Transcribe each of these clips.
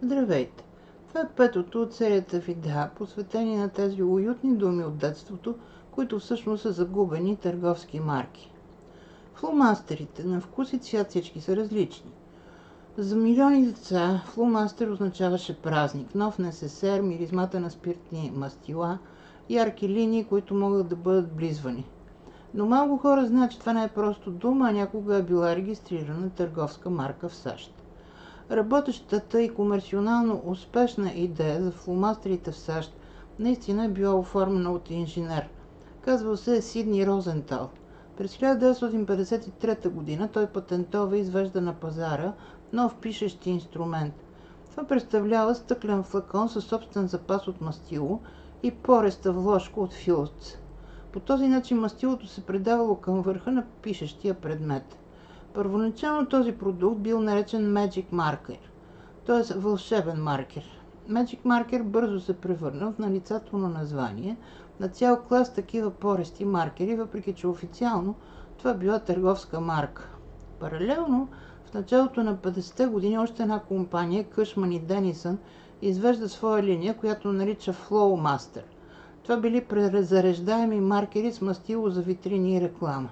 Здравейте! Това е петото от серията видеа, посветени на тези уютни думи от детството, които всъщност са загубени търговски марки. Фломастерите на вкус и цвят всички са различни. За милиони деца фломастер означаваше празник, нов несесер, миризмата на спиртни мастила, ярки линии, които могат да бъдат близвани. Но малко хора знаят, че това не е просто дума, а някога е била регистрирана търговска марка в САЩ. Работещата и комерционално успешна идея за фломастерите в САЩ наистина е била оформена от инженер. Казвал се Сидни Розентал. През 1953 година той патентова и извежда на пазара нов пишещ инструмент. Това представлява стъклен флакон със собствен запас от мастило и пореста вложка от филц. По този начин мастилото се предавало към върха на пишещия предмет. Първоначално този продукт бил наречен Magic Marker, т.е. вълшебен маркер. Magic Marker бързо се превърна в нарицателно название на цял клас такива порести маркери, въпреки че официално това била търговска марка. Паралелно, в началото на 50-те години още една компания, Къшман и Денисън, извежда своя линия, която нарича Flowmaster. Това били презареждаеми маркери с мастило за витрини и реклама.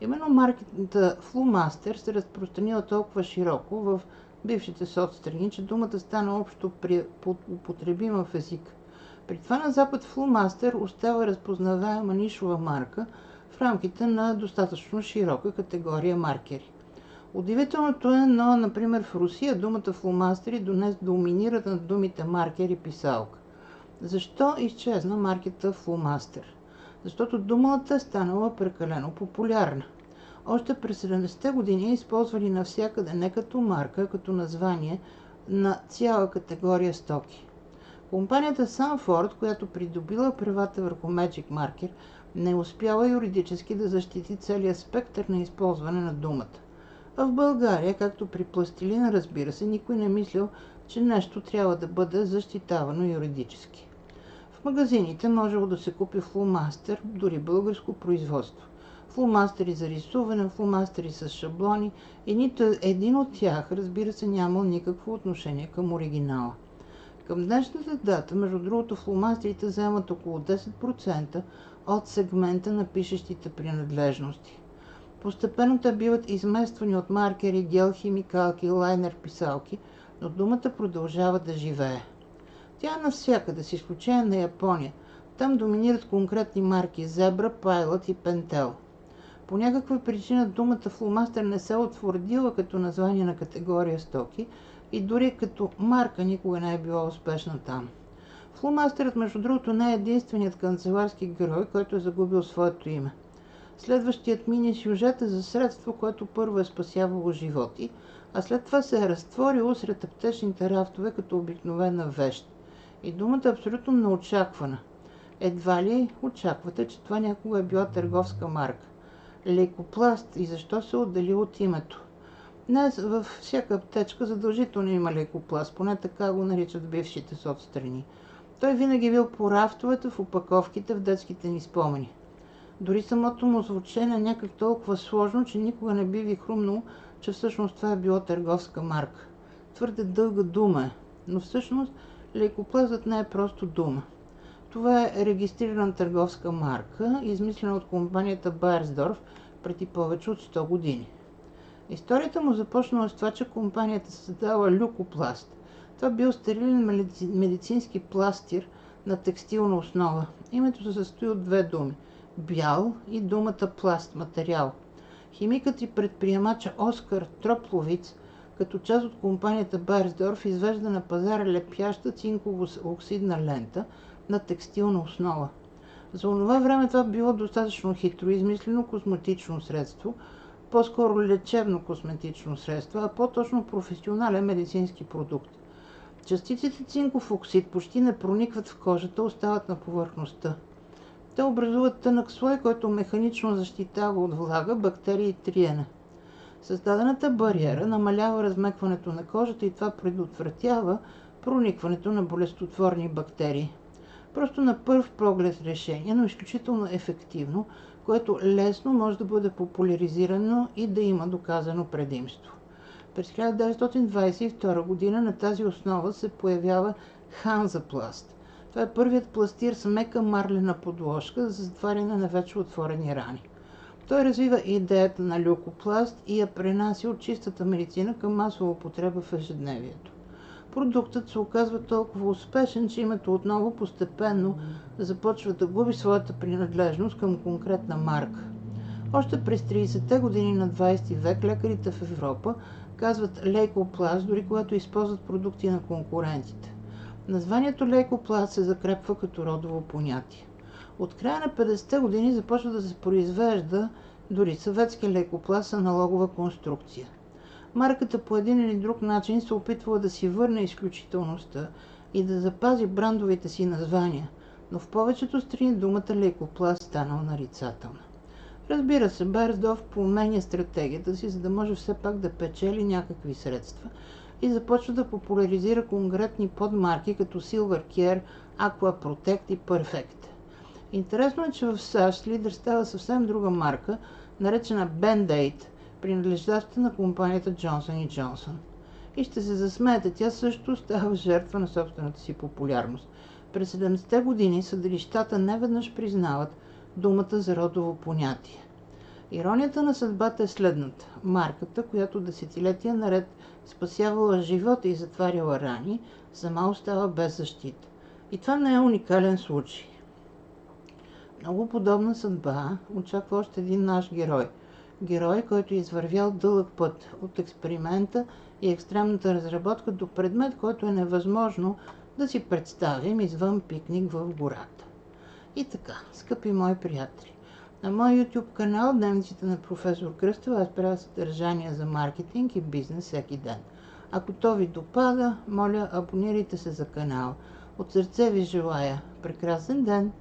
Именно марката Flowmaster се разпространила толкова широко в бившите соцстрани, че думата стана общо употребима в език. При това на Запад Flowmaster остава разпознаваема нишова марка в рамките на достатъчно широка категория маркери. Удивителното е, но, например, в Русия думата Flowmaster днес доминира над думите маркер и писалка. Защо изчезна марката Flowmaster? Защото думата е станала прекалено популярна. Още през 70-те години е използвали навсякъде не като марка, а като название на цяла категория стоки. Компанията Sanford, която придобила правата върху Magic Marker, не успяла юридически да защити целия спектър на използване на думата. А в България, както при пластилина, разбира се, никой не мислил, че нещо трябва да бъде защитавано юридически. В магазините можело да се купи фломастер, дори българско производство. Фломастери за рисуване, фломастери с шаблони и нито един от тях, разбира се, нямал никакво отношение към оригинала. Към днешната дата, между другото, фломастерите заемат около 10% от сегмента на пишещите принадлежности. Постепенно те биват измествани от маркери, гел, химикалки, лайнер, писалки, но думата продължава да живее. Тя е навсякъде, с изключение на Япония. Там доминират конкретни марки Zebra, Pilot и Pentel. По някаква причина думата фломастер не се утвърдила като название на категория стоки и дори като марка никога не е била успешна там. Фломастерът, между другото, не е единственият канцеларски герой, който е загубил своето име. Следващият мини-сюжет е за средство, което първо е спасявало животи, а след това се е разтворило сред аптечните рафтове като обикновена вещ. И думата е абсолютно неочаквана. Едва ли очаквате, че това някога е била търговска марка? Лейкопласт и защо се отдели от името? Днес във всяка аптечка задължително има лейкопласт, поне така го наричат в бившите соцстрани. Той винаги бил по рафтовете, в опаковките, в детските ни спомени. Дори самото му звучение е някак толкова сложно, че никога не би ви хрумнало, че всъщност това е било търговска марка. Твърде дълга дума е, но всъщност лейкопластът не е просто дума. Това е регистрирана търговска марка, измислена от компанията Байерсдорф преди повече от 100 години. Историята му започнала с това, че компанията създава люкопласт. Това бил стерилен медицински пластир на текстилна основа. Името се състои от две думи – бял и думата пласт – материал. Химикът и предприемача Оскар Тропловиц, като част от компанията Байерсдорф, извежда на пазара лепяща цинково-оксидна лента на текстилна основа. За онова време това било достатъчно хитро измислено козметично средство, по-скоро лечебно козметично средство, а по-точно професионален медицински продукт. Частиците цинков оксид почти не проникват в кожата, остават на повърхността. Те образуват тънък слой, който механично защитава от влага, бактерии и триене. Създадената бариера намалява размекването на кожата и това предотвратява проникването на болестотворни бактерии. Просто на пръв поглед решение, но изключително ефективно, което лесно може да бъде популяризирано и да има доказано предимство. През 1922 година на тази основа се появява Ханзапласт. Това е първият пластир с мека марлена подложка за затваряне на вече отворени рани. Той развива идеята на люкопласт и я пренася от чистата медицина към масова употреба в ежедневието. Продуктът се оказва толкова успешен, че името отново постепенно започва да губи своята принадлежност към конкретна марка. Още през 30-те години на 20 век лекарите в Европа казват лейкопласт, дори когато използват продукти на конкурентите. Названието лейкопласт се закрепва като родово понятие. От края на 50-те години започва да се произвежда дори съветски лейкопласт с аналогова конструкция. Марката по един или друг начин се опитвала да си върне изключителността и да запази брандовите си названия, но в повечето страни думата лейкопласт станала нарицателна. Разбира се, Берсдорф променя стратегията си, за да може все пак да печели някакви средства и започва да популяризира конкретни подмарки като Silver Care, Aqua Protect и Perfect. Интересно е, че в САЩ лидер става съвсем друга марка, наречена Band-Aid, принадлежаща на компанията Johnson & Johnson. И ще се засмеете, тя също става жертва на собствената си популярност. През 70-те години съдилищата неведнъж признават думата за родово понятие. Иронията на съдбата е следната. Марката, която десетилетия наред спасявала живота и затваряла рани, сама остава без защита. И това не е уникален случай. Много подобна съдба очаква още един наш герой. Герой, който е извървял дълъг път от експеримента и екстремната разработка до предмет, който е невъзможно да си представим извън пикник в гората. И така, скъпи мои приятели, на мой YouTube канал Дневниците на професор Кръстева аз правя съдържание за маркетинг и бизнес всеки ден. Ако то ви допада, моля, абонирайте се за канала. От сърце ви желая прекрасен ден!